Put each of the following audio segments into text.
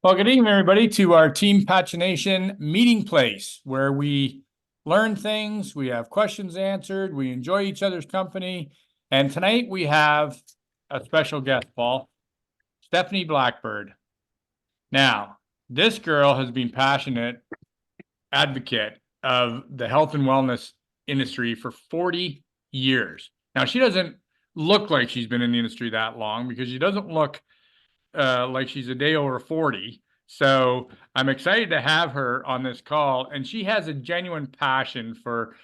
Well, good evening, everybody, to our Team Pagination meeting place where we learn things, we have questions answered, we enjoy each other's company. And tonight we have a special guest, Paul, Stephanie Blackbird. Now, this girl has been passionate advocate of the health and wellness industry for 40 years. Now, she doesn't look like she's been in the industry that long because she doesn't look like she's a day over 40. So I'm excited to have her on this call. And she has a genuine passion for,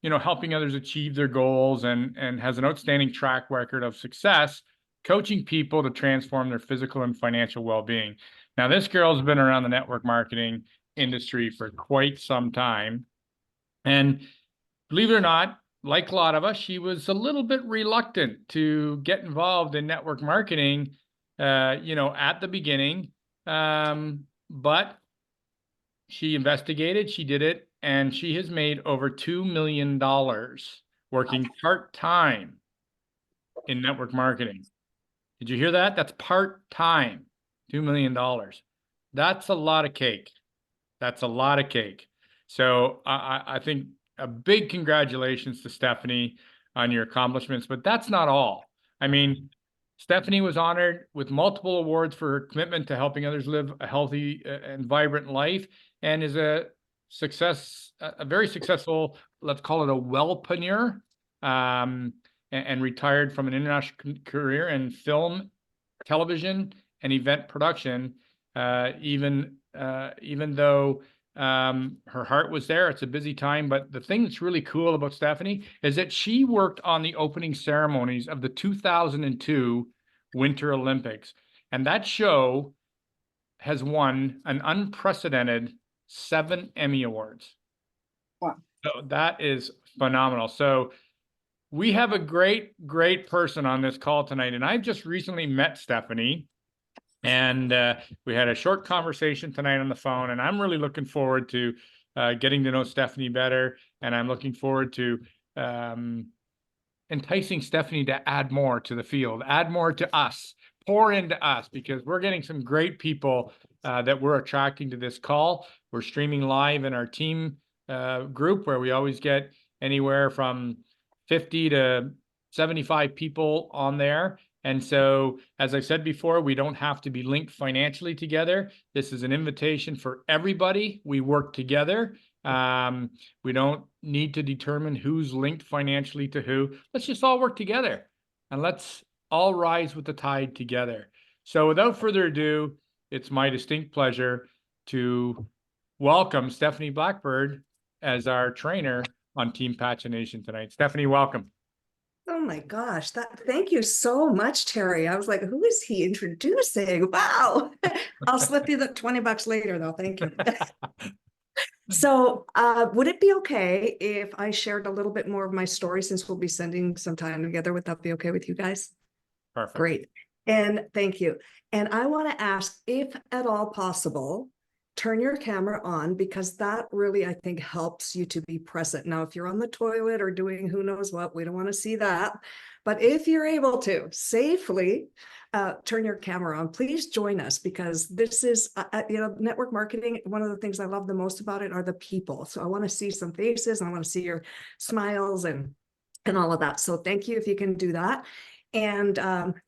helping others achieve their goals and has an outstanding track record of success coaching people to transform their physical and financial well-being. Now, this girl's been around the network marketing industry for quite some time. And believe it or not, like a lot of us, she was a little bit reluctant to get involved in network marketing, at the beginning. But she investigated, she did it, and she has made over $2 million working part-time in network marketing. Did you hear that? That's part-time, $2 million. That's a lot of cake. That's a lot of cake. So I think a big congratulations to Stephanie on your accomplishments, but that's not all. I mean, Stephanie was honored with multiple awards for her commitment to helping others live a healthy and vibrant life, and is a very successful, let's call it a wellpreneur, and retired from an international career in film, television, and event production. Even though her heart was there, it's a busy time. But the thing that's really cool about Stephanie is that she worked on the opening ceremonies of the 2002 Winter Olympics. And that show has won an unprecedented 7 Emmy Awards. Wow. So that is phenomenal. So we have a great person on this call tonight. And I've just recently met Stephanie. And we had a short conversation tonight on the phone, and I'm really looking forward to getting to know Stephanie better. And I'm looking forward to enticing Stephanie to add more to the field, add more to us, pour into us, because we're getting some great people that we're attracting to this call. We're streaming live in our team group, where we always get anywhere from 50 to 75 people on there. And so, as I said before, we don't have to be linked financially together. This is an invitation for everybody. We work together. We don't need to determine who's linked financially to who. Let's just all work together, and let's all rise with the tide together. So without further ado, it's my distinct pleasure to welcome Stephanie Blackbird as our trainer on Team Pagination tonight. Stephanie, welcome. Oh my gosh, thank you so much, Terry. I was like, who is he introducing? Wow. I'll slip you the $20 later though. Thank you. So would it be okay if I shared a little bit more of my story, since we'll be spending some time together? Would that be okay with you guys? Perfect. Great. And thank you. And I want to ask, if at all possible, turn your camera on, because that really, I think, helps you to be present. Now, if you're on the toilet or doing who knows what, we don't want to see that. But if you're able to safely turn your camera on, please join us, because this is, network marketing. One of the things I love the most about it are the people. So I want to see some faces, and I want to see your smiles and all of that. So thank you if you can do that. And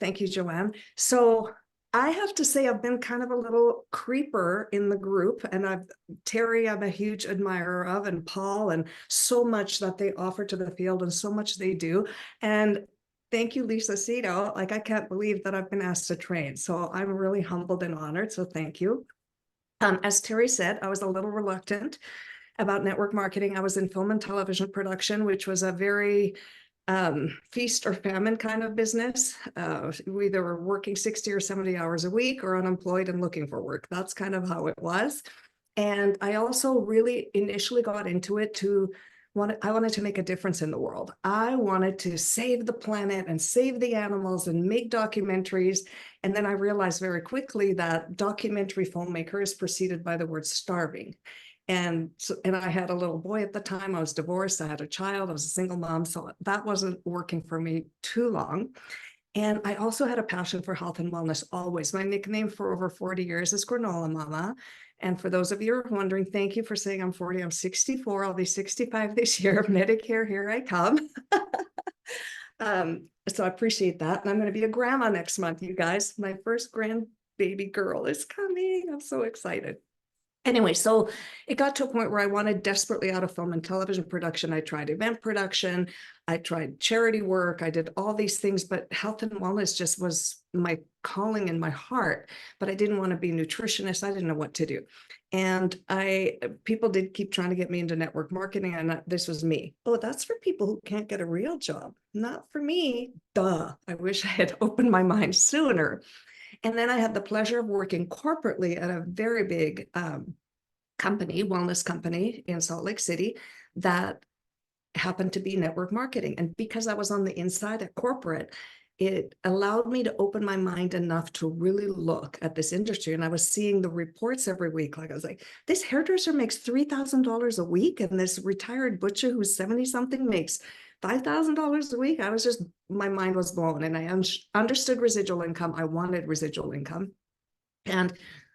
thank you, Joanne. So I have to say, I've been kind of a little creeper in the group, and Terry, I'm a huge admirer of, and Paul, and so much that they offer to the field, and so much they do. And thank you, Lisa Cito. Like, I can't believe that I've been asked to train. So I'm really humbled and honored. So thank you. As Terry said, I was a little reluctant about network marketing. I was in film and television production, which was a very feast or famine kind of business. We either were working 60 or 70 hours a week, or unemployed and looking for work. That's kind of how it was. And I also really initially got into it I wanted to make a difference in the world. I wanted to save the planet and save the animals and make documentaries. And then I realized very quickly that documentary filmmaker is preceded by the word starving. And I had a little boy at the time. I was divorced. I had a child. I was a single mom. So that wasn't working for me too long. And I also had a passion for health and wellness always. My nickname for over 40 years is Granola Mama. And for those of you who are wondering, thank you for saying I'm 40. I'm 64. I'll be 65 this year. Medicare, here I come. So I appreciate that. And I'm going to be a grandma next month, you guys. My first grandbaby girl is coming. I'm so excited. Anyway, so it got to a point where I wanted desperately out of film and television production. I tried event production, I tried charity work, I did all these things, but health and wellness just was my calling in my heart. But I didn't want to be a nutritionist. I didn't know what to do. And people did keep trying to get me into network marketing, and this was me. Oh, that's for people who can't get a real job. Not for me. Duh. I wish I had opened my mind sooner. And then I had the pleasure of working corporately at a very big company, wellness company in Salt Lake City that happened to be network marketing. And because I was on the inside at corporate, it allowed me to open my mind enough to really look at this industry. And I was seeing the reports every week. Like I was like, this hairdresser makes $3,000 a week. And this retired butcher who's 70 something makes $5,000 a week. I was just, my mind was blown, and I understood residual income. I wanted residual income. And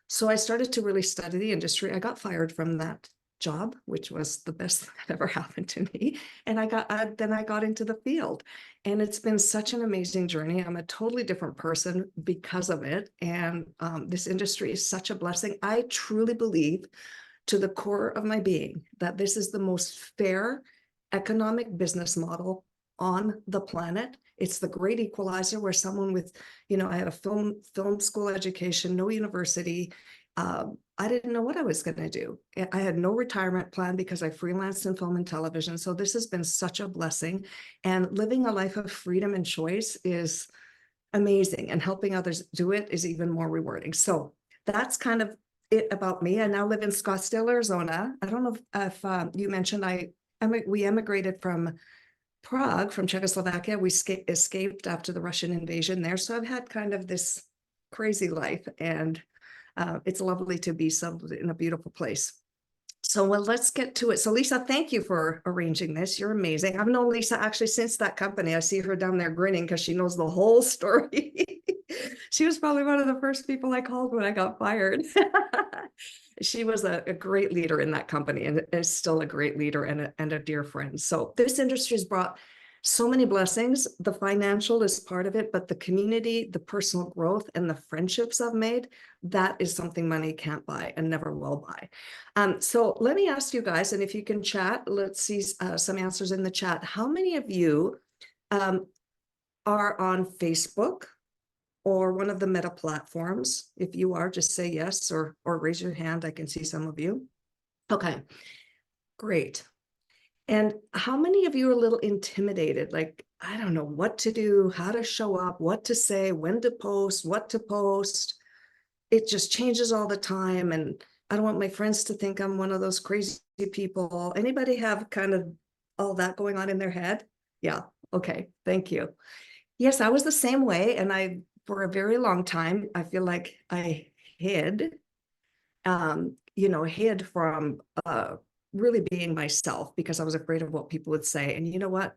so I started to really study the industry. I got fired from that job, which was the best thing that ever happened to me. And then I got into the field, and it's been such an amazing journey. I'm a totally different person because of it. And this industry is such a blessing. I truly believe to the core of my being that this is the most fair economic business model on the planet. It's the great equalizer, where someone with, I had a film school education, no university. I didn't know what I was going to do. I had no retirement plan because I freelanced in film and television. So this has been such a blessing, and living a life of freedom and choice is amazing, and helping others do it is even more rewarding. So that's kind of it about me. I now live in Scottsdale, Arizona. I don't know if you mentioned we emigrated from Prague, from Czechoslovakia. We escaped after the Russian invasion there. So I've had kind of this crazy life, and it's lovely to be settled in a beautiful place. So, well, let's get to it. So, Lisa, thank you for arranging this. You're amazing. I've known Lisa actually since that company. I see her down there grinning because she knows the whole story. She was probably one of the first people I called when I got fired. She was a great leader in that company, and is still a great leader and a dear friend. So this industry has brought so many blessings. The financial is part of it, but the community, the personal growth, and the friendships I've made, that is something money can't buy and never will buy. So let me ask you guys, and if you can chat, let's see some answers in the chat. How many of you are on Facebook or one of the Meta platforms? If you are, just say yes or raise your hand. I can see some of you. Okay, great. And how many of you are a little intimidated? Like, I don't know what to do, how to show up, what to say, when to post, what to post. It just changes all the time. And I don't want my friends to think I'm one of those crazy people. Anybody have kind of all that going on in their head? Yeah. Okay. Thank you. Yes, I was the same way. And for a very long time, I feel like I hid from really being myself, because I was afraid of what people would say. And you know what?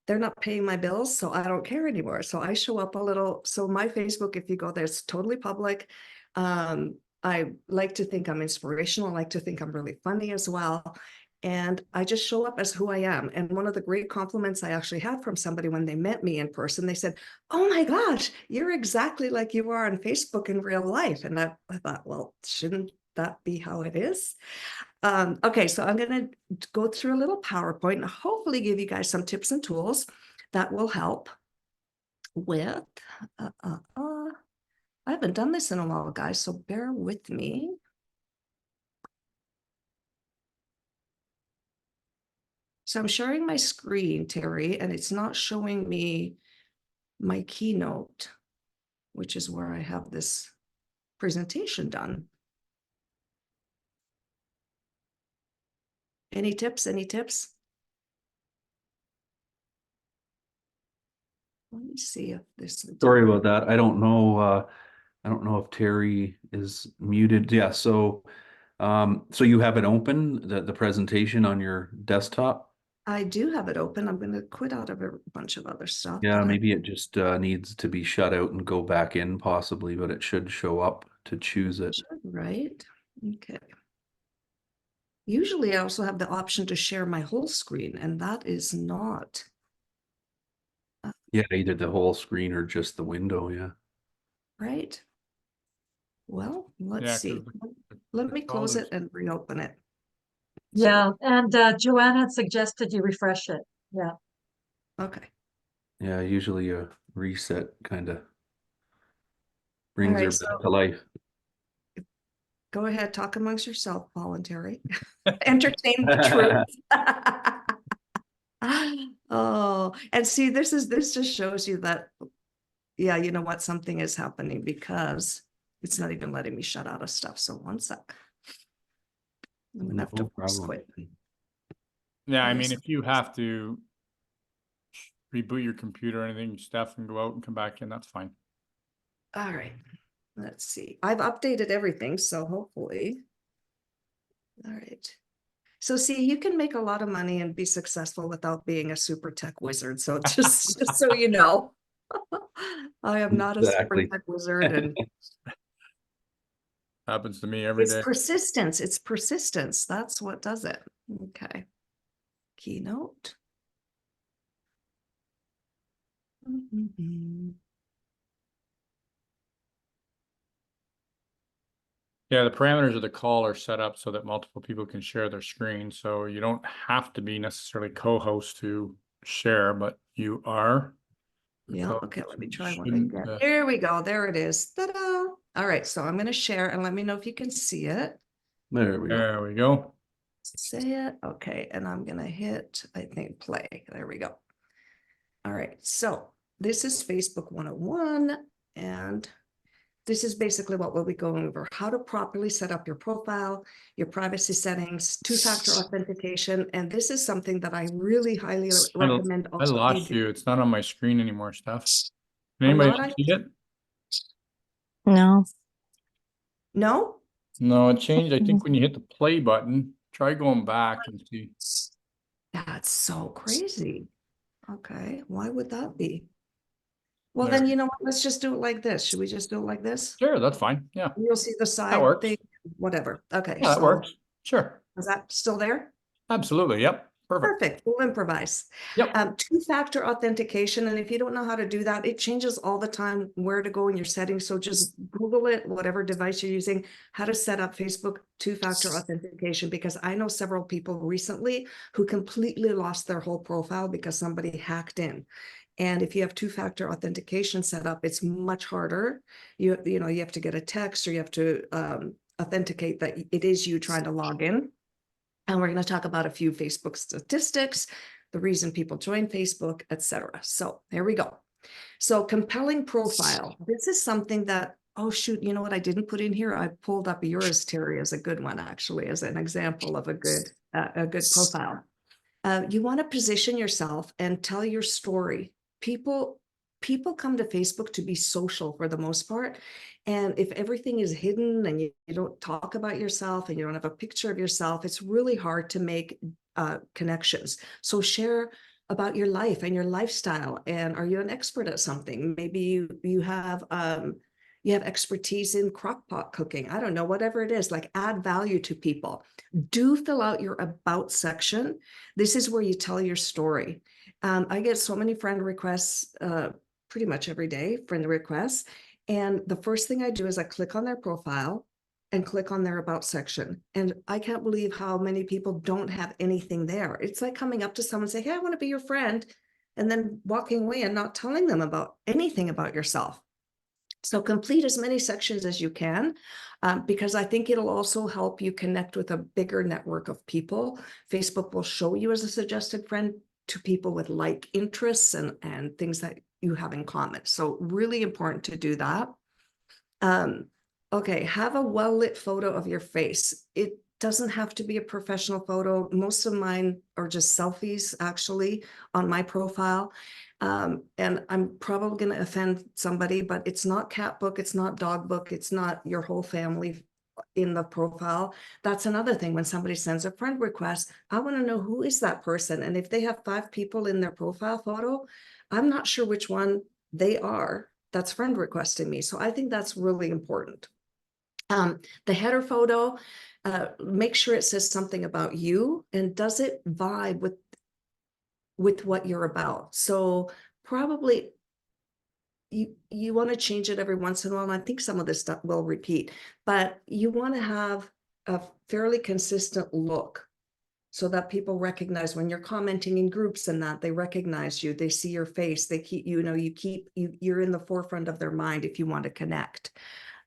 They're not paying my bills, so I don't care anymore. So I show up a little. So my Facebook, if you go there, it's totally public. I like to think I'm inspirational. I like to think I'm really funny as well. And I just show up as who I am. And one of the great compliments I actually had from somebody when they met me in person, they said, "Oh my gosh, you're exactly like you are on Facebook in real life." And I thought, well, shouldn't that be how it is? Okay, so I'm going to go through a little PowerPoint and hopefully give you guys some tips and tools that will help with, I haven't done this in a while, guys, so bear with me. So I'm sharing my screen, Terry, and it's not showing me my keynote, which is where I have this presentation done. Any tips? Any tips? Let me see if this. Sorry about that. I don't know. I don't know if Terry is muted. Yeah. So you have it open, the presentation on your desktop? I do have it open. I'm gonna quit out of a bunch of other stuff. Yeah, but I- maybe it just needs to be shut out and go back in possibly, but it should show up to choose it. Right, okay. Usually I also have the option to share my whole screen, and that is not, Yeah, either the whole screen or just the window, yeah. right? Well, let's Yeah, 'cause see. the Let me close it colors- and reopen it. Yeah, and Joanne had suggested you refresh it. Yeah. Okay, Yeah, usually a reset kind of brings her right, so- back to life. go ahead, talk amongst yourself, voluntary. Entertain the truth. Oh, and see, this just shows you that, yeah, you know what, something is happening because it's not even letting me shut out of stuff. So one sec. I'm gonna have to No force problem. quit. Yeah, I Okay, mean, so- if you have to reboot your computer or anything, Steph, and go out and come back in, that's fine. All right, let's see. I've updated everything, so hopefully. All right. So see, you can make a lot of money and be successful without being a super tech wizard. So just so you know, I am not a super Exactly. tech wizard, and Happens to me every it's day. persistence. It's persistence. That's what does it. Okay. Keynote. Mhm. Yeah, the parameters of the call are set up so that multiple people can share their screen, so you don't have to be necessarily co-host to share, but you are. Yeah, So okay, let me try one shouldn't, again. Here we go. There it is. Ta-da! All right, so I'm gonna share and let me know if you can see it. There we go. There we go. Say it. Okay, and I'm gonna hit, I think, play. There we go. All right, so this is Facebook 101, and this is basically what we'll be going over: how to properly set up your profile, your privacy settings, two-factor authentication, and this is something that I really highly recommend I also lost you. It's not on my screen anymore, Steph. Can I'm anybody not else on- see it? No. No? No, it changed. I think when you hit the play button, try going back and see. That's so crazy. Okay, why would that be? Well, There. then, you know what, let's just do it like this. Should we just do it like this? Sure, that's fine. Yeah, You'll see the side works. thing, whatever. Okay, yeah, that so works. Sure, is that still there? absolutely. Yep, perfect. Perfect, we'll improvise. Yep. Two-factor authentication, and if you don't know how to do that, it changes all the time where to go in your settings. So just Google it, whatever device you're using, how to set up Facebook two-factor authentication, because I know several people recently who completely lost their whole profile because somebody hacked in. And if you have two-factor authentication set up, it's much harder. You know, you have to get a text or you have to authenticate that it is you trying to log in. And we're going to talk about a few Facebook statistics, the reason people join Facebook, etc. So here we go. So compelling profile. This is something that, oh shoot, you know what I didn't put in here? I pulled up yours, Terry, as a good one, actually, as an example of a good profile. You want to position yourself and tell your story. People come to Facebook to be social for the most part. And if everything is hidden and you don't talk about yourself and you don't have a picture of yourself, it's really hard to make connections. So share about your life and your lifestyle. And are you an expert at something? Maybe you have expertise in crock pot cooking. I don't know, whatever it is, like add value to people. Do fill out your about section. This is where you tell your story. I get so many friend requests pretty much every day, friend requests. And the first thing I do is I click on their profile and click on their about section. And I can't believe how many people don't have anything there. It's like coming up to someone and say, hey, I want to be your friend, and then walking away and not telling them about anything about yourself. So complete as many sections as you can, because I think it'll also help you connect with a bigger network of people. Facebook will show you as a suggested friend to people with like interests and things that you have in common. So really important to do that. Okay, have a well-lit photo of your face. It doesn't have to be a professional photo. Most of mine are just selfies, actually, on my profile. And I'm probably going to offend somebody, but it's not cat book, it's not dog book, it's not your whole family in the profile. That's another thing. When somebody sends a friend request, I want to know who is that person. And if they have 5 people in their profile photo, I'm not sure which one they are that's friend requesting me. So I think that's really important. The header photo, make sure it says something about you, and does it vibe with what you're about. So probably you want to change it every once in a while. And I think some of this stuff will repeat, but you want to have a fairly consistent look so that people recognize when you're commenting in groups and that they recognize you, they see your face, they keep, you're in the forefront of their mind if you want to connect.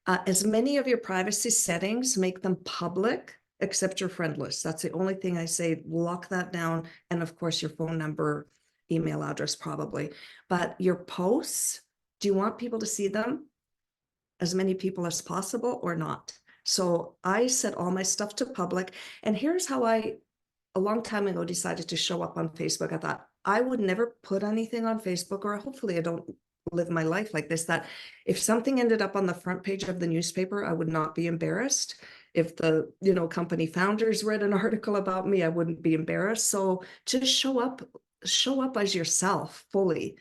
As many of your privacy settings, make them public, except your friend list. That's the only thing I say, lock that down. And of course, your phone number, email address, probably. But your posts, do you want people to see them? As many people as possible or not? So I set all my stuff to public. And here's how a long time ago, decided to show up on Facebook. I thought I would never put anything on Facebook, or hopefully I don't live my life like this, that if something ended up on the front page of the newspaper, I would not be embarrassed. If the company founders read an article about me, I wouldn't be embarrassed. So just show up as yourself fully.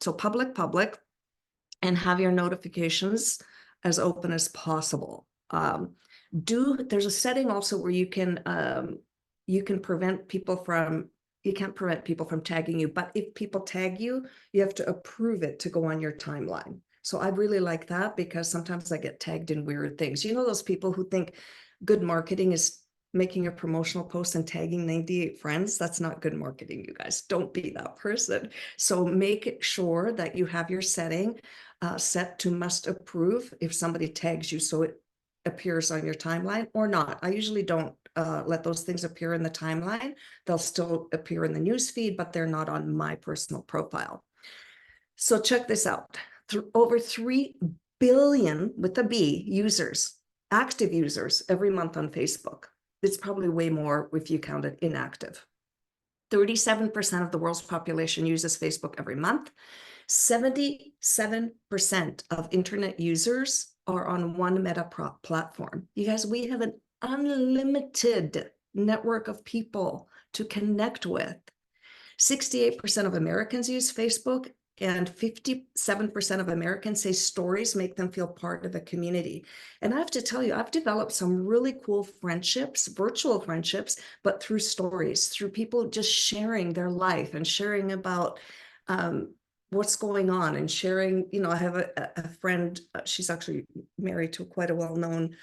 So public, and have your notifications as open as possible. There's a setting also where you can prevent people from, you can't prevent people from tagging you, but if people tag you, you have to approve it to go on your timeline. So I really like that, because sometimes I get tagged in weird things. You know, those people who think good marketing is making a promotional post and tagging 98 friends? That's not good marketing, you guys. Don't be that person. So make sure that you have your setting set to must approve if somebody tags you, so it appears on your timeline or not. I usually don't let those things appear in the timeline. They'll still appear in the news feed, but they're not on my personal profile. So check this out. Over 3 billion with a B users, active users every month on Facebook. It's probably way more if you count it inactive. 37% of the world's population uses Facebook every month. 77% of internet users are on one meta platform. You guys, we have an unlimited network of people to connect with. 68% of Americans use Facebook, and 57% of Americans say stories make them feel part of a community. And I have to tell you, I've developed some really cool friendships, virtual friendships, but through stories, through people just sharing their life and sharing about what's going on, and sharing, I have a friend, she's actually married to quite a well-known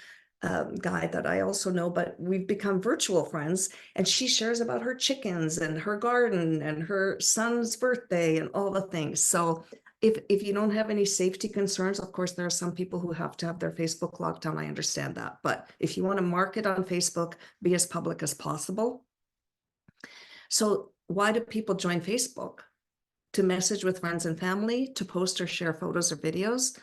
guy that I also know, but we've become virtual friends, and she shares about her chickens and her garden and her son's birthday and all the things. So if you don't have any safety concerns, of course, there are some people who have to have their Facebook locked down. I understand that. But if you want to market on Facebook, be as public as possible. So why do people join Facebook? To message with friends and family, to post or share photos or videos,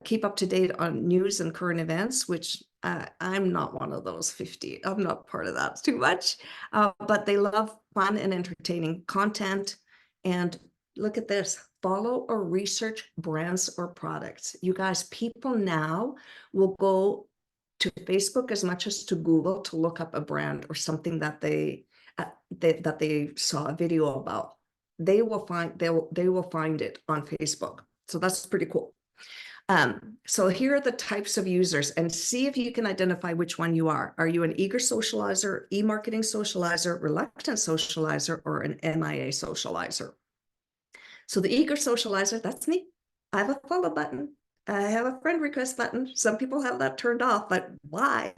keep up to date on news and current events, which I'm not one of those 50. I'm not part of that too much, but they love fun and entertaining content. And look at this, follow or research brands or products. You guys, people now will go to Facebook as much as to Google to look up a brand or something that they saw a video about. They will find it on Facebook. So that's pretty cool. So here are the types of users, and see if you can identify which one you are. Are you an eager socializer, e-marketing socializer, reluctant socializer, or an MIA socializer? So the eager socializer, that's me. I have a follow button. I have a friend request button. Some people have that turned off, but why?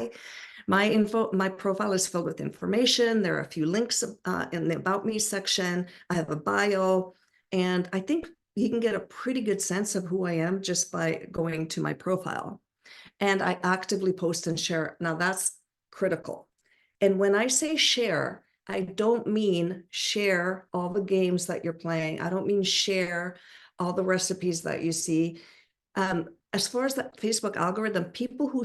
My profile is filled with information. There are a few links in the About Me section. I have a bio, and I think you can get a pretty good sense of who I am just by going to my profile. And I actively post and share. Now that's critical. And when I say share, I don't mean share all the games that you're playing. I don't mean share all the recipes that you see. As far as the Facebook algorithm, people who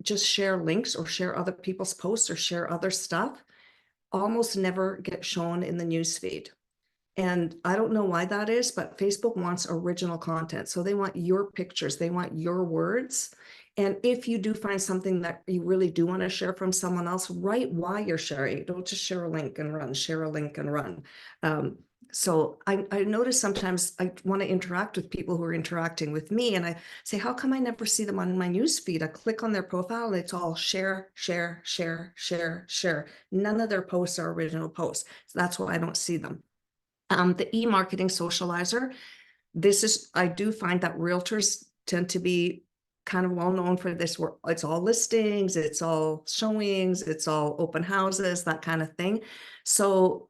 just share links or share other people's posts or share other stuff almost never get shown in the newsfeed. And I don't know why that is, but Facebook wants original content. So they want your pictures, they want your words. And if you do find something that you really do want to share from someone else, write why you're sharing. Don't just share a link and run, share a link and run. So I notice sometimes I want to interact with people who are interacting with me, and I say, how come I never see them on my news feed? I click on their profile and it's all share, share, share, share, share. None of their posts are original posts. So that's why I don't see them. The e-marketing socializer, I do find that realtors tend to be kind of well known for this, where it's all listings, it's all showings, it's all open houses, that kind of thing. So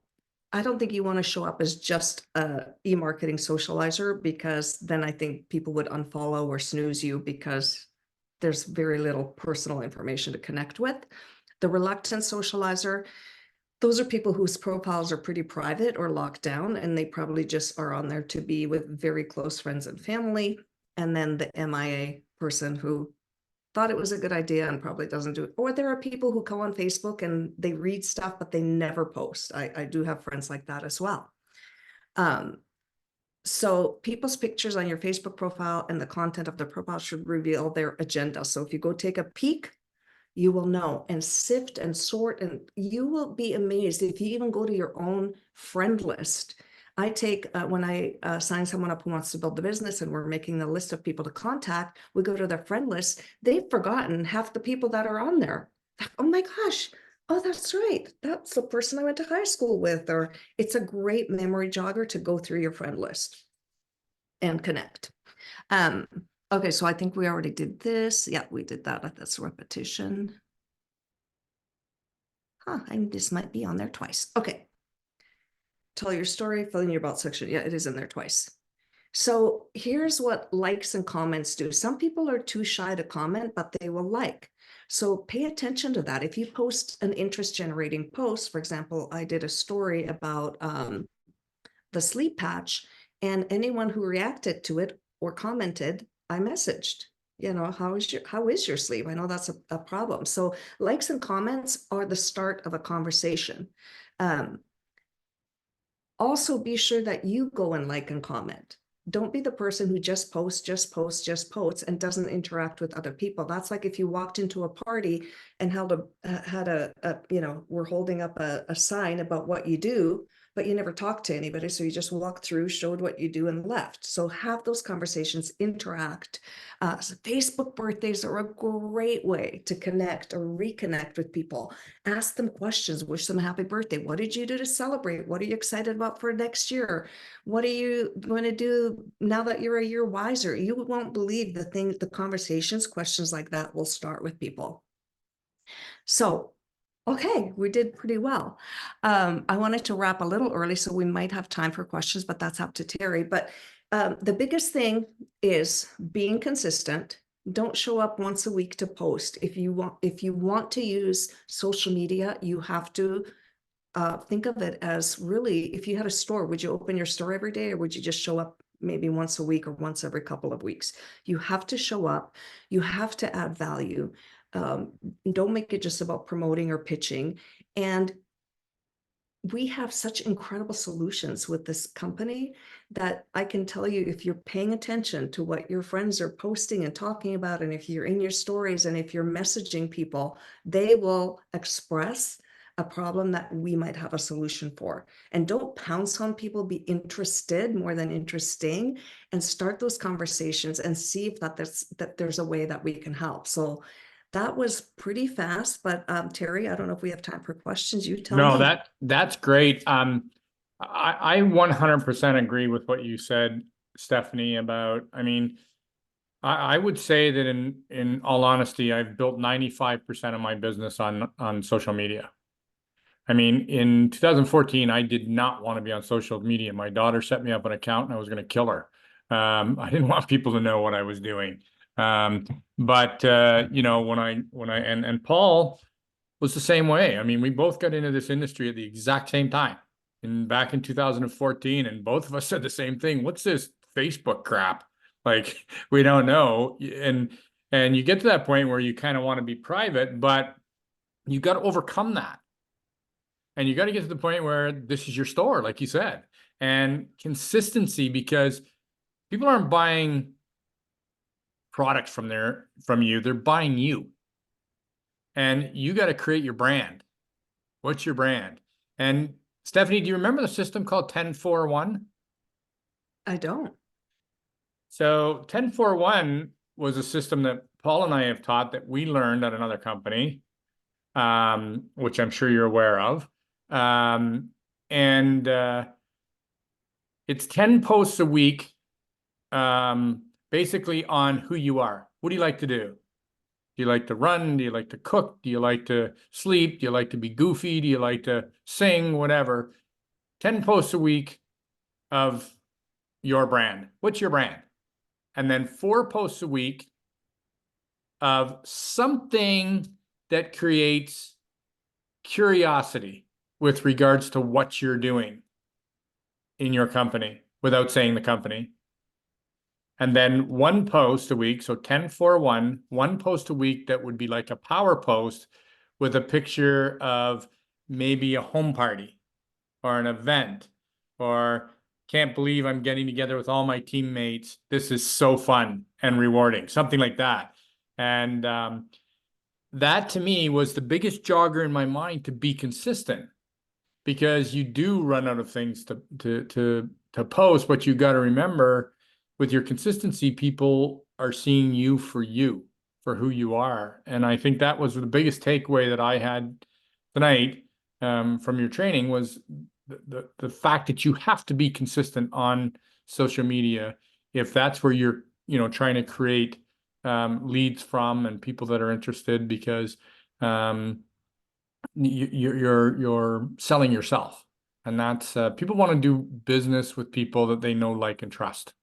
I don't think you want to show up as just a e-marketing socializer, because then I think people would unfollow or snooze you because there's very little personal information to connect with. The reluctant socializer, those are people whose profiles are pretty private or locked down, and they probably just are on there to be with very close friends and family. And then the MIA person who thought it was a good idea and probably doesn't do it. Or there are people who go on Facebook and they read stuff, but they never post. I do have friends like that as well. So people's pictures on your Facebook profile and the content of the profile should reveal their agenda. So if you go take a peek, you will know, and sift and sort, and you will be amazed if you even go to your own friend list. I take, when I sign someone up who wants to build the business and we're making the list of people to contact, we go to their friend list. They've forgotten half the people that are on there. Oh my gosh, oh, that's right. That's the person I went to high school with. Or it's a great memory jogger to go through your friend list and connect. Okay, so I think we already did this. Yeah, we did that. That's repetition. This might be on there twice. Okay. Tell your story, fill in your about section. Yeah, it is in there twice. So here's what likes and comments do. Some people are too shy to comment, but they will like. So pay attention to that. If you post an interest generating post, for example, I did a story about the sleep patch, and anyone who reacted to it or commented, I messaged, how is your sleep? I know that's a problem. So likes and comments are the start of a conversation. Also be sure that you go and like and comment. Don't be the person who just posts and doesn't interact with other people. That's like if you walked into a party and we're holding up a sign about what you do, but you never talked to anybody. So you just walked through, showed what you do, and left. So have those conversations, interact. So Facebook birthdays are a great way to connect or reconnect with people. Ask them questions, wish them a happy birthday. What did you do to celebrate? What are you excited about for next year? What are you going to do now that you're a year wiser? You won't believe the conversations, questions like that will start with people. So, okay, we did pretty well. I wanted to wrap a little early, so we might have time for questions, but that's up to Terry. But the biggest thing is being consistent. Don't show up once a week to post. If you want to use social media, you have to think of it as really, if you had a store, would you open your store every day, or would you just show up maybe once a week or once every couple of weeks? You have to show up. You have to add value. Don't make it just about promoting or pitching. And we have such incredible solutions with this company that I can tell you, if you're paying attention to what your friends are posting and talking about, and if you're in your stories and if you're messaging people, they will express a problem that we might have a solution for. And don't pounce on people, be interested more than interesting, and start those conversations and see if that there's a way that we can help. So that was pretty fast, but Terry, I don't know if we have time for questions. You tell me. No, that's great. I 100% agree with what you said, Stephanie, about, I would say that in all honesty, I've built 95% of my business on social media. In 2014, I did not want to be on social media. My daughter set me up an account and I was going to kill her. I didn't want people to know what I was doing. But when Paul was the same way. We both got into this industry at the exact same time, back in 2014, and both of us said the same thing. What's this Facebook crap? Like, we don't know. And you get to that point where you kind of want to be private, but you got to overcome that. And you got to get to the point where this is your store, like you said, and consistency, because people aren't buying products from you, they're buying you. And you got to create your brand. What's your brand? And Stephanie, do you remember the system called 10-4-1? I don't. So 10-4-1 was a system that Paul and I have taught, that we learned at another company, which I'm sure you're aware of. And it's 10 posts a week, basically on who you are. What do you like to do? Do you like to run? Do you like to cook? Do you like to sleep? Do you like to be goofy? Do you like to sing? Whatever. 10 posts a week of your brand. What's your brand? And then 4 posts a week of something that creates curiosity with regards to what you're doing in your company without saying the company. And then 1 post a week, so 10-4-1, 1 post a week that would be like a power post with a picture of maybe a home party or an event, or can't believe I'm getting together with all my teammates. This is so fun and rewarding, something like that. And that to me was the biggest jogger in my mind to be consistent, because you do run out of things to post, but you got to remember, with your consistency, people are seeing you for who you are. And I think that was the biggest takeaway that I had tonight from your training, was the fact that you have to be consistent on social media if that's where you're trying to create leads from and people that are interested, because you're selling yourself, and that's people want to do business with people that they know, like, and trust.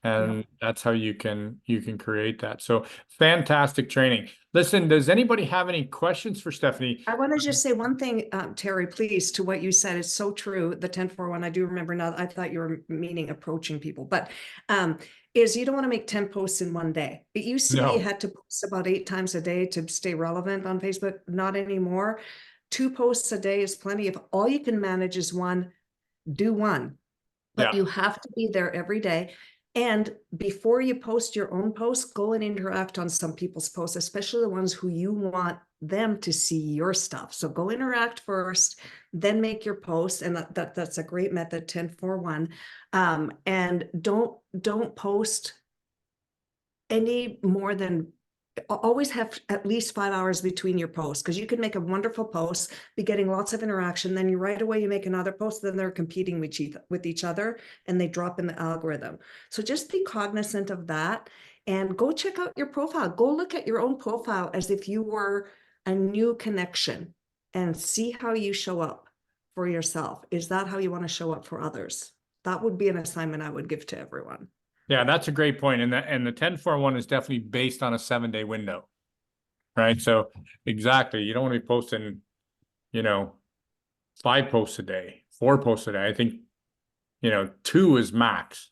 And that's how you can create that. So fantastic training. Listen, does anybody have any questions for Stephanie? I want to just say one thing, Terry, please, to what you said. It's so true. The 10-4-1, I do remember now. I thought you were meaning approaching people, but is you don't want to make 10 posts in one day. It used to be you had to post about 8 times a day to stay relevant on Facebook. Not anymore. 2 posts a day is plenty. If all you can manage is 1, do 1. But you have to be there every day. And before you post your own posts, go and interact on some people's posts, especially the ones who you want them to see your stuff. So go interact first, then make your post. And that's a great method, 10-4-1. And don't post any more than, always have at least 5 hours between your posts, because you can make a wonderful post, be getting lots of interaction, then you right away you make another post, then they're competing with each other and they drop in the algorithm. So just be cognizant of that, and go check out your profile. Go look at your own profile as if you were a new connection, and see how you show up for yourself. Is that how you want to show up for others? That would be an assignment I would give to everyone. Yeah, that's a great point. And the 10-4-1 is definitely based on a 7-day window, right? So exactly, you don't want to be posting, 5 posts a day, 4 posts a day. I think, 2 is max,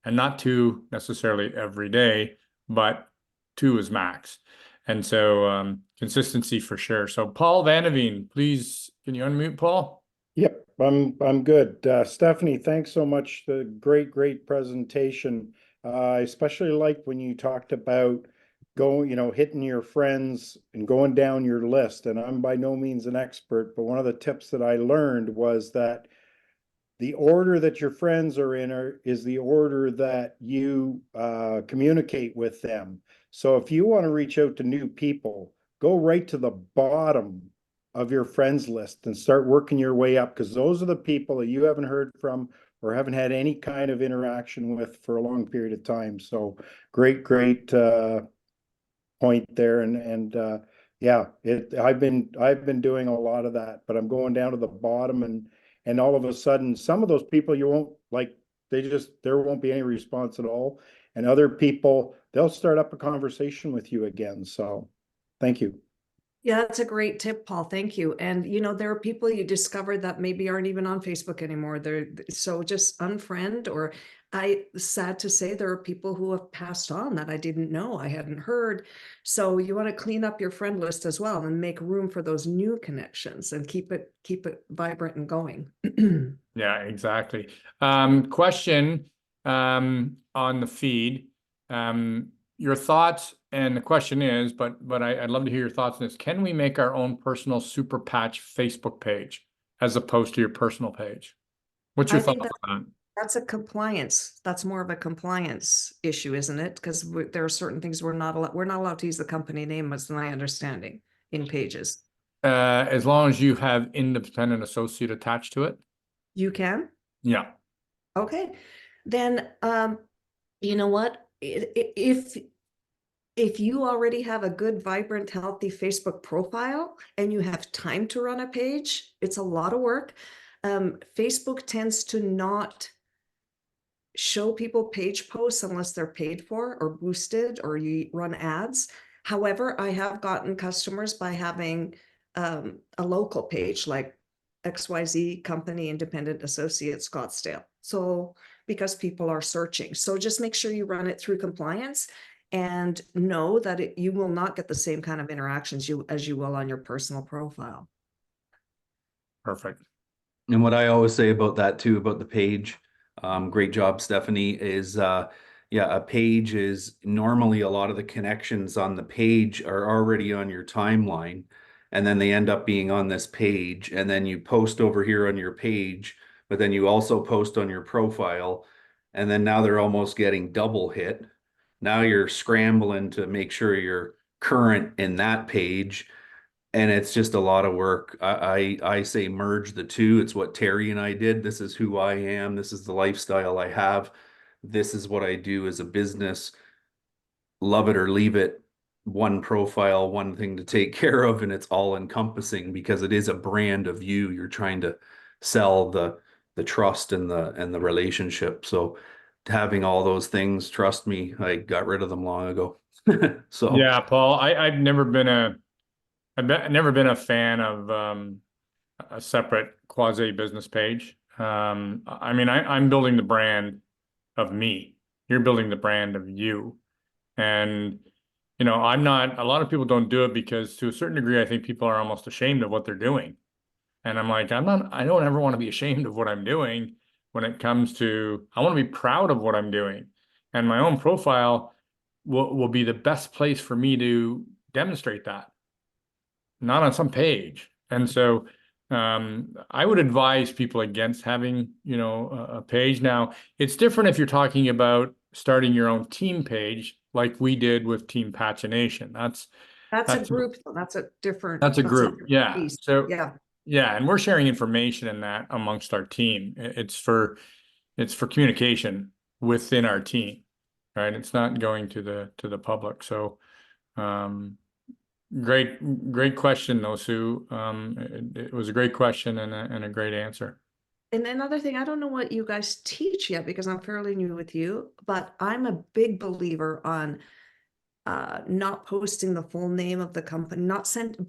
and not 2 necessarily every day, but 2 is max. And so consistency for sure. So Paul Vanaveen, please, can you unmute Paul? Yep, I'm good. Stephanie, thanks so much. The great presentation. I especially liked when you talked about going, hitting your friends and going down your list. And I'm by no means an expert, but one of the tips that I learned was that the order that your friends are in is the order that you communicate with them. So if you want to reach out to new people, go right to the bottom of your friends list and start working your way up, because those are the people that you haven't heard from or haven't had any kind of interaction with for a long period of time. So great point there. And yeah, I've been doing a lot of that, but I'm going down to the bottom, and all of a sudden some of those people you won't like, there won't be any response at all. And other people, they'll start up a conversation with you again. So thank you. Yeah, that's a great tip, Paul. Thank you. And, there are people you discover that maybe aren't even on Facebook anymore. So just unfriend, or sad to say, there are people who have passed on that I didn't know, I hadn't heard. So you want to clean up your friend list as well and make room for those new connections and keep it vibrant and going. Yeah, exactly. Question on the feed. Your thoughts, and the question is, but I'd love to hear your thoughts on this. Can we make our own personal Super Patch Facebook page as opposed to your personal page? What's your I think thoughts on that? That's a compliance. That's more of a compliance issue, isn't it? Because there are certain things we're not allowed to use the company name, as my understanding, in pages. As long as you have independent associate attached to it. You can? Yeah. Okay. Then, you know what? If you already have a good, vibrant, healthy Facebook profile and you have time to run a page, it's a lot of work. Facebook tends to not show people page posts unless they're paid for or boosted or you run ads. However, I have gotten customers by having a local page like XYZ Company Independent Associate Scottsdale. So because people are searching. So just make sure you run it through compliance and know that you will not get the same kind of interactions as you will on your personal profile. Perfect. And what I always say about that too, about the page, great job, Stephanie, is yeah, a page is normally a lot of the connections on the page are already on your timeline, and then they end up being on this page, and then you post over here on your page, but then you also post on your profile, and then now they're almost getting double hit. Now you're scrambling to make sure you're current in that page, and it's just a lot of work. I say merge the two. It's what Terry and I did. This is who I am. This is the lifestyle I have. This is what I do as a business. Love it or leave it. One profile, one thing to take care of, and it's all encompassing because it is a brand of you. You're trying to sell the trust and the relationship. So having all those things, trust me, I got rid of them long ago. So Yeah, Paul, I've never been a fan of a separate quasi business page. I mean, I'm building the brand of me. You're building the brand of you. And, you know, a lot of people don't do it because to a certain degree, I think people are almost ashamed of what they're doing. And I'm like, I don't ever want to be ashamed of what I'm doing when it comes to, I want to be proud of what I'm doing. And my own profile will be the best place for me to demonstrate that, not on some page. And so I would advise people against having, you know, a page. Now, it's different if you're talking about starting your own team page, like we did with Team Patchination. That's a group, though. That's a different. That's a group. Yeah. piece. So Yeah. yeah, and we're sharing information in that amongst our team. It's for communication within our team, right? It's not going to the public. So great question though, Sue. It was a great question and a great answer. And another thing, I don't know what you guys teach yet because I'm fairly new with you, but I'm a big believer on not posting the full name of the company,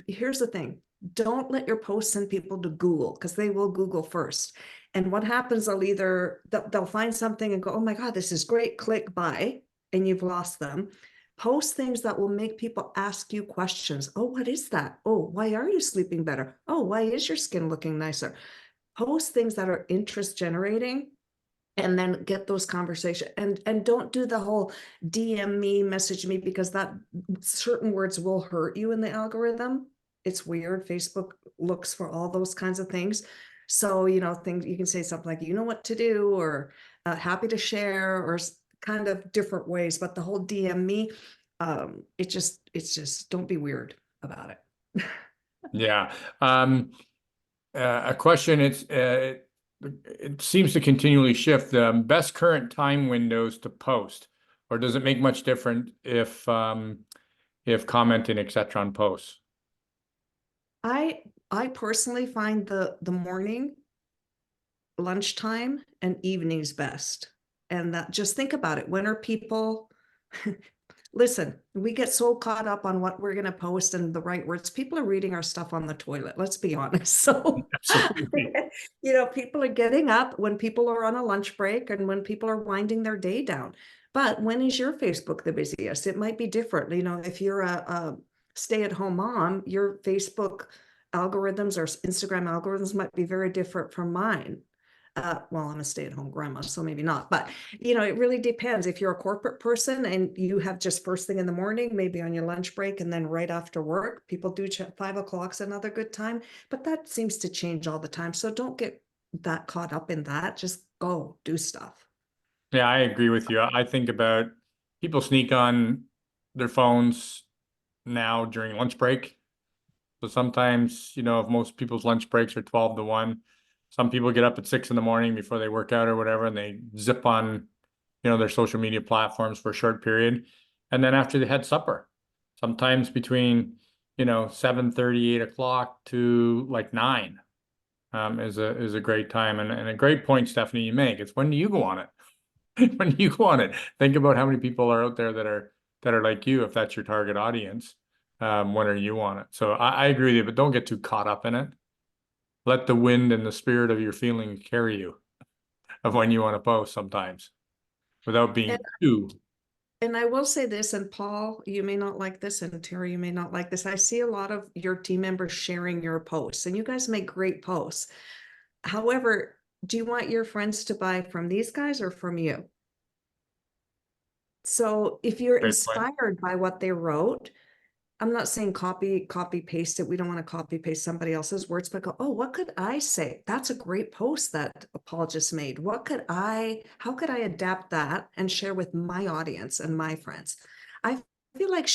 here's the thing, don't let your post send people to Google because they will Google first. And what happens, they'll find something and go, oh my God, this is great, click buy, and you've lost them. Post things that will make people ask you questions. Oh, what is that? Oh, why are you sleeping better? Oh, why is your skin looking nicer? Post things that are interest generating and then get those conversations and don't do the whole DM me, message me, because that certain words will hurt you in the algorithm. It's weird. Facebook looks for all those kinds of things. So, you know, things you can say something like, you know what to do, or happy to share, or kind of different ways, but the whole DM me, it's just don't be weird about it. Yeah. A question, it seems to continually shift. The best current time windows to post, or does it make much difference if commenting, etc. on posts? I personally find the morning, lunchtime, and evenings best. And that, just think about it. When are people listen, we get so caught up on what we're going to post and the right words. People are reading our stuff on the toilet. Let's be honest. So, Absolutely. you know, people are getting up when people are on a lunch break and when people are winding their day down. But when is your Facebook the busiest? It might be different. You know, if you're a stay-at-home mom, your Facebook algorithms or Instagram algorithms might be very different from mine. Well, I'm a stay-at-home grandma, so maybe not, but you know, it really depends. If you're a corporate person and you have just first thing in the morning, maybe on your lunch break, and then right after work, people do 5 o'clock's another good time, but that seems to change all the time. So don't get that caught up in that. Just go do stuff. Yeah, I agree with you. I think about people sneak on their phones now during lunch break. So sometimes, you know, if most people's lunch breaks are 12 to 1, some people get up at 6 in the morning before they work out or whatever, and they zip on, you know, their social media platforms for a short period. And then after they had supper, sometimes between, you know, 7:30, 8 o'clock to like 9, is a great time. And a great point, Stephanie, you make. It's when do you go on it? When do you go on it? Think about how many people are out there that are like you, if that's your target audience. When are you on it? So I agree with you, but don't get too caught up in it. Let the wind and the spirit of your feeling carry you of when you want to post sometimes without being too. And I will say this, and Paul, you may not like this, and Terry, you may not like this. I see a lot of your team members sharing your posts, and you guys make great posts. However, do you want your friends to buy from these guys or from you? So if you're Great point. inspired by what they wrote, I'm not saying copy paste it. We don't want to copy paste somebody else's words, but go, oh, what could I say? That's a great post that Paul just made. How could I adapt that and share with my audience and my friends? I feel like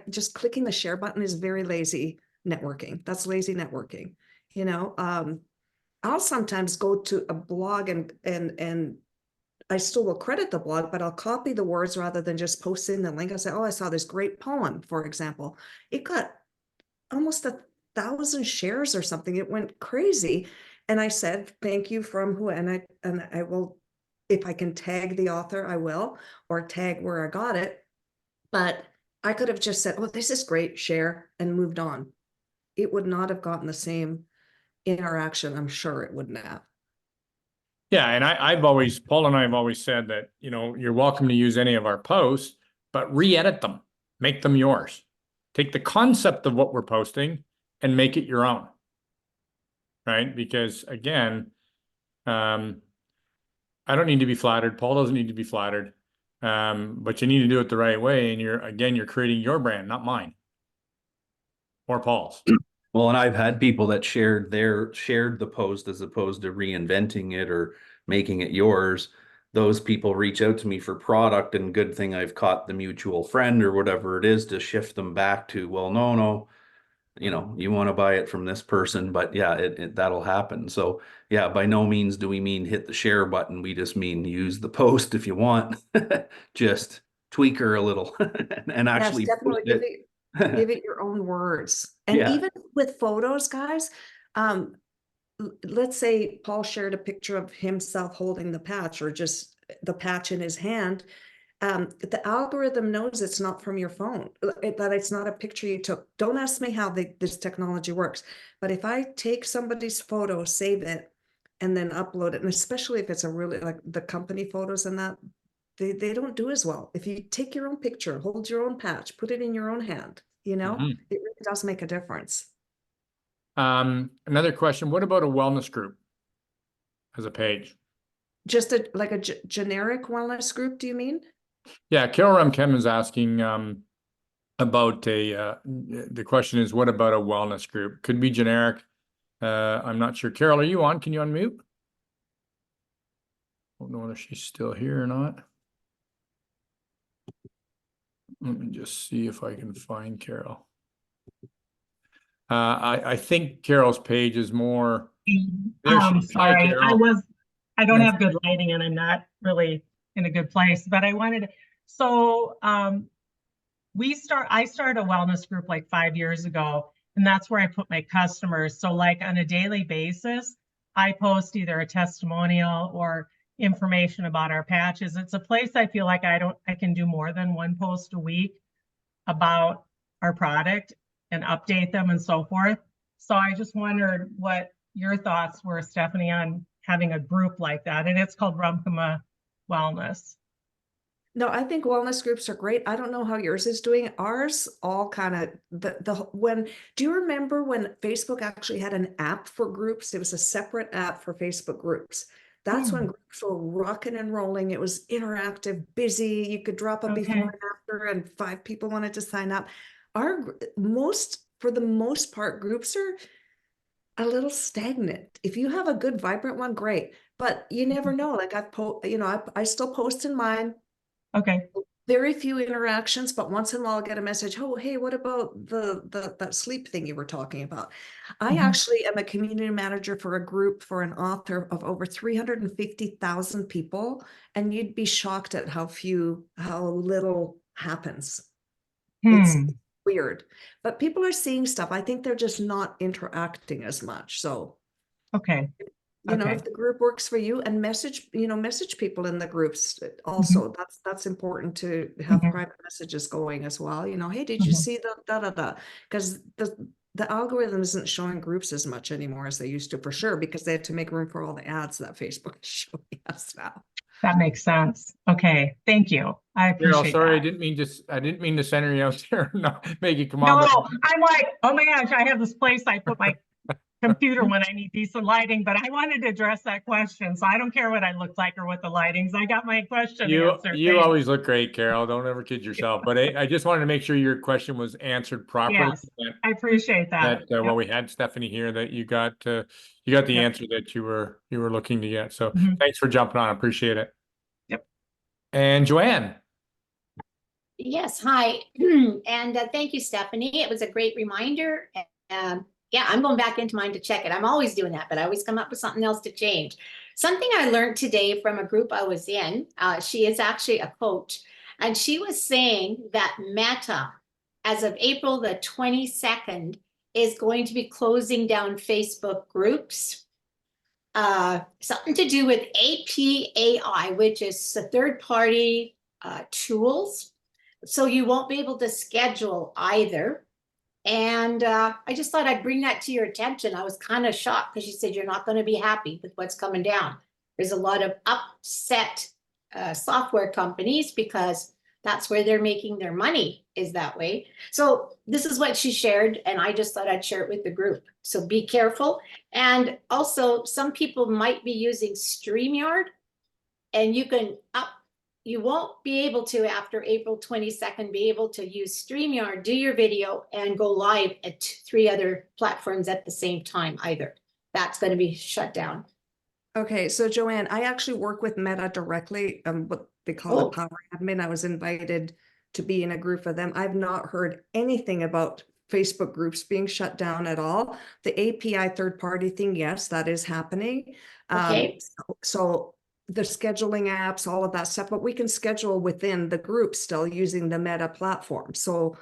just clicking the share button is very lazy networking. That's lazy networking. You know, I'll sometimes go to a blog and I still will credit the blog, but I'll copy the words rather than just posting the link. I say, oh, I saw this great poem, for example. It got almost 1,000 shares or something. It went crazy. And I said, thank you from who, and I will, if I can tag the author, I will, or tag where I got it. But I could have just said, oh, this is great, share, and moved on. It would not have gotten the same interaction. I'm sure it wouldn't have. Yeah, and Paul and I have always said that, you know, you're welcome to use any of our posts, but re-edit them, make them yours. Take the concept of what we're posting and make it your own, right? Because again, I don't need to be flattered. Paul doesn't need to be flattered, but you need to do it the right way. And you're creating your brand, not mine or Paul's. Well, and I've had people that shared the post as opposed to reinventing it or making it yours. Those people reach out to me for product, and good thing I've caught the mutual friend or whatever it is to shift them back to, well, no, you know, you want to buy it from this person, but yeah, that'll happen. So yeah, by no means do we mean hit the share button. We just mean use the post if you want, just tweak her a little and actually Yes, post definitely it. give it your own words. And Yeah. even with photos, guys, let's say Paul shared a picture of himself holding the patch or just the patch in his hand. The algorithm knows it's not from your phone, that it's not a picture you took. Don't ask me how this technology works, but if I take somebody's photo, save it, and then upload it, and especially if it's a really like the company photos and that, they don't do as well. If you take your own picture, hold your own patch, put it in your own hand, you know, Mhm. it really does make a difference. Another question, what about a wellness group as a page? Just like a generic wellness group, do you mean? Yeah, Carol Remkem is asking about the question is, what about a wellness group? Could be generic. I'm not sure. Carol, are you on? Can you unmute? Don't know whether she's still here or not. Let me just see if I can find Carol. I think Carol's page is more. There she is. Hi, Sorry, Carol. I don't have good lighting and I'm not really in a good place, but I wanted to, so I started a wellness group like 5 years ago, and that's where I put my customers. So like on a daily basis, I post either a testimonial or information about our patches. It's a place I feel like I can do more than one post a week. about our product and update them and so forth. So I just wondered what your thoughts were, Stephanie, on having a group like that. And it's called Rumkuma Wellness. No, I think wellness groups are great. I don't know how yours is doing. Ours all kind of do you remember when Facebook actually had an app for groups? It was a separate app for Facebook groups. That's when groups were rocking and rolling. It was interactive, busy. You could drop a before and after, and 5 people wanted to sign up. For the most part, groups are a little stagnant. If you have a good, vibrant one, great. But you never know. Like I still post in mine. Okay. Very few interactions, but once in a while I'll get a message. Oh, hey, what about that sleep thing you were talking about? I actually am a community manager for a group for an author of over 350,000 people, and you'd be shocked at how little happens. It's weird, but people are seeing stuff. I think they're just not interacting as much. So, okay. if the group works for you, and message people in the groups also. That's important to have private messages going as well. Hey, did you see the da? Because the algorithm isn't showing groups as much anymore as they used to, for sure, because they had to make room for all the ads that Facebook is showing us now. That makes sense. Okay, thank you. I appreciate sorry, that. I didn't mean to center you out there. No, make you come No, on. I'm like, oh my gosh, I have this place I put my computer when I need decent lighting, but I wanted to address that question. So I don't care what I look like or what the lighting's. I got my question answered. You always look great, Carol. Don't ever kid yourself. But I just wanted to make sure your question was answered properly. Yes, I appreciate that. Well, we had Stephanie here, that you got the answer that you were looking to get. So thanks for jumping on. I appreciate it. Yep. And Joanne. Yes, hi. And thank you, Stephanie. It was a great reminder. Yeah, I'm going back into mine to check it. I'm always doing that, but I always come up with something else to change. Something I learned today from a group I was in, she is actually a coach, and she was saying that Meta, as of April the 22nd, is going to be closing down Facebook groups. Something to do with API, which is a third-party tools. So you won't be able to schedule either. And I just thought I'd bring that to your attention. I was kind of shocked because she said you're not going to be happy with what's coming down. There's a lot of upset software companies because that's where they're making their money, is that way. So this is what she shared, and I just thought I'd share it with the group. So be careful. And also, some people might be using StreamYard, and you won't be able to, after April 22nd, be able to use StreamYard, do your video, and go live at 3 other platforms at the same time either. That's going to be shut down. Okay, so Joanne, I actually work with Meta directly, what they call the Power Admin. I was invited to be in a group of them. I've not heard anything about Facebook groups being shut down at all. The API third-party thing, yes, that is happening. Okay. So the scheduling apps, all of that stuff, but we can schedule within the group still using the Meta platform. So,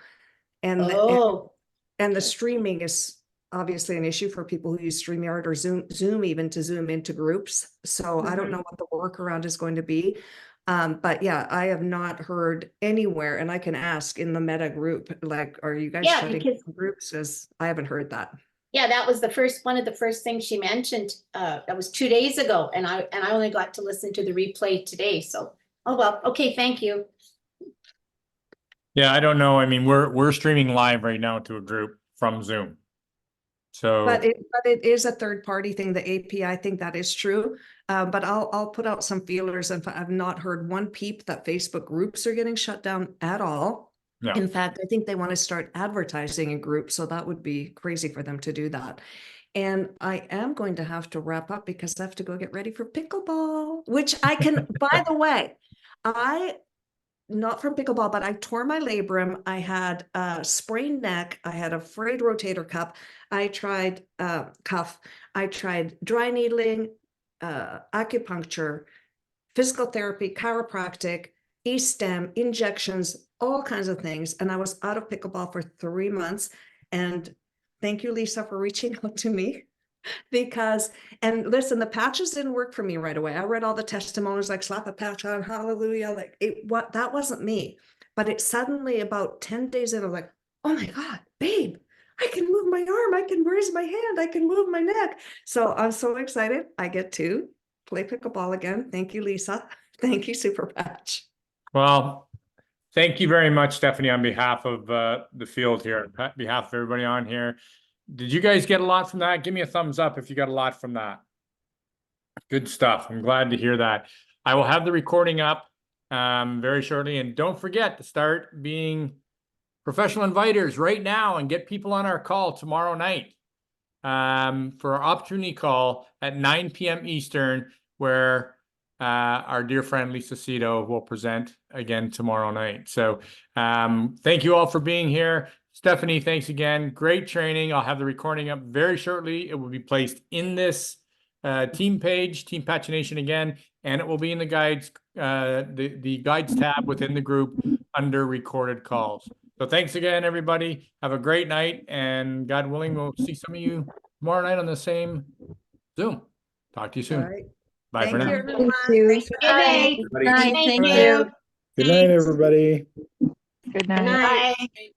and the streaming is obviously an issue for people who use StreamYard or Zoom even to Zoom into groups. So I don't know what the workaround is going to be. But yeah, I have not heard anywhere, and I can ask in the Meta group, like, are you guys shutting down groups? Because I haven't heard that. Yeah, that was one of the first things she mentioned. That was 2 days ago, and I only got to listen to the replay today. So, oh well, okay, thank you. Yeah, I don't know. I mean, we're streaming live right now to a group from Zoom. So, but it is a third party thing. The API thing, that is true. But I'll put out some feelers, and I've not heard one peep that Facebook groups are getting shut down at all. Yeah. In fact, I think they want to start advertising in groups, so that would be crazy for them to do that. And I am going to have to wrap up because I have to go get ready for pickleball, which I can, by the way, not from pickleball, but I tore my labrum. I had a sprained neck. I had a frayed rotator cuff. I tried I tried dry needling, acupuncture, physical therapy, chiropractic, e-stem, injections, all kinds of things. And I was out of pickleball for 3 months. And thank you, Lisa, for reaching out to me. And listen, the patches didn't work for me right away. I read all the testimonies, like slap a patch on, hallelujah. Like that wasn't me. but it suddenly about 10 days in, I'm like, oh my God, babe, I can move my arm, I can raise my hand, I can move my neck. So I'm so excited. I get to play pickleball again. Thank you, Lisa. Thank you, Super Patch. Well, thank you very much, Stephanie, on behalf of the field here, on behalf of everybody on here. Did you guys get a lot from that? Give me a thumbs up if you got a lot from that. Good stuff. I'm glad to hear that. I will have the recording up very shortly. And don't forget to start being professional inviters right now and get people on our call tomorrow night for our opportunity call at 9 p.m. Eastern, where our dear friend Lisa Cito will present again tomorrow night. So thank you all for being here. Stephanie, thanks again. Great training. I'll have the recording up very shortly. It will be placed in this team page, Team Pagination again, and it will be in the guides, the guides tab within the group under recorded calls. So thanks again, everybody. Have a great night, and God willing, we'll see some of you tomorrow night on the same Zoom. Talk to you soon. All right. Bye for Thank you, now. everyone. Thank you. Thanks for Good night. Everybody. Night, Thank thank you. you. Good night, everybody. Good Good night. night.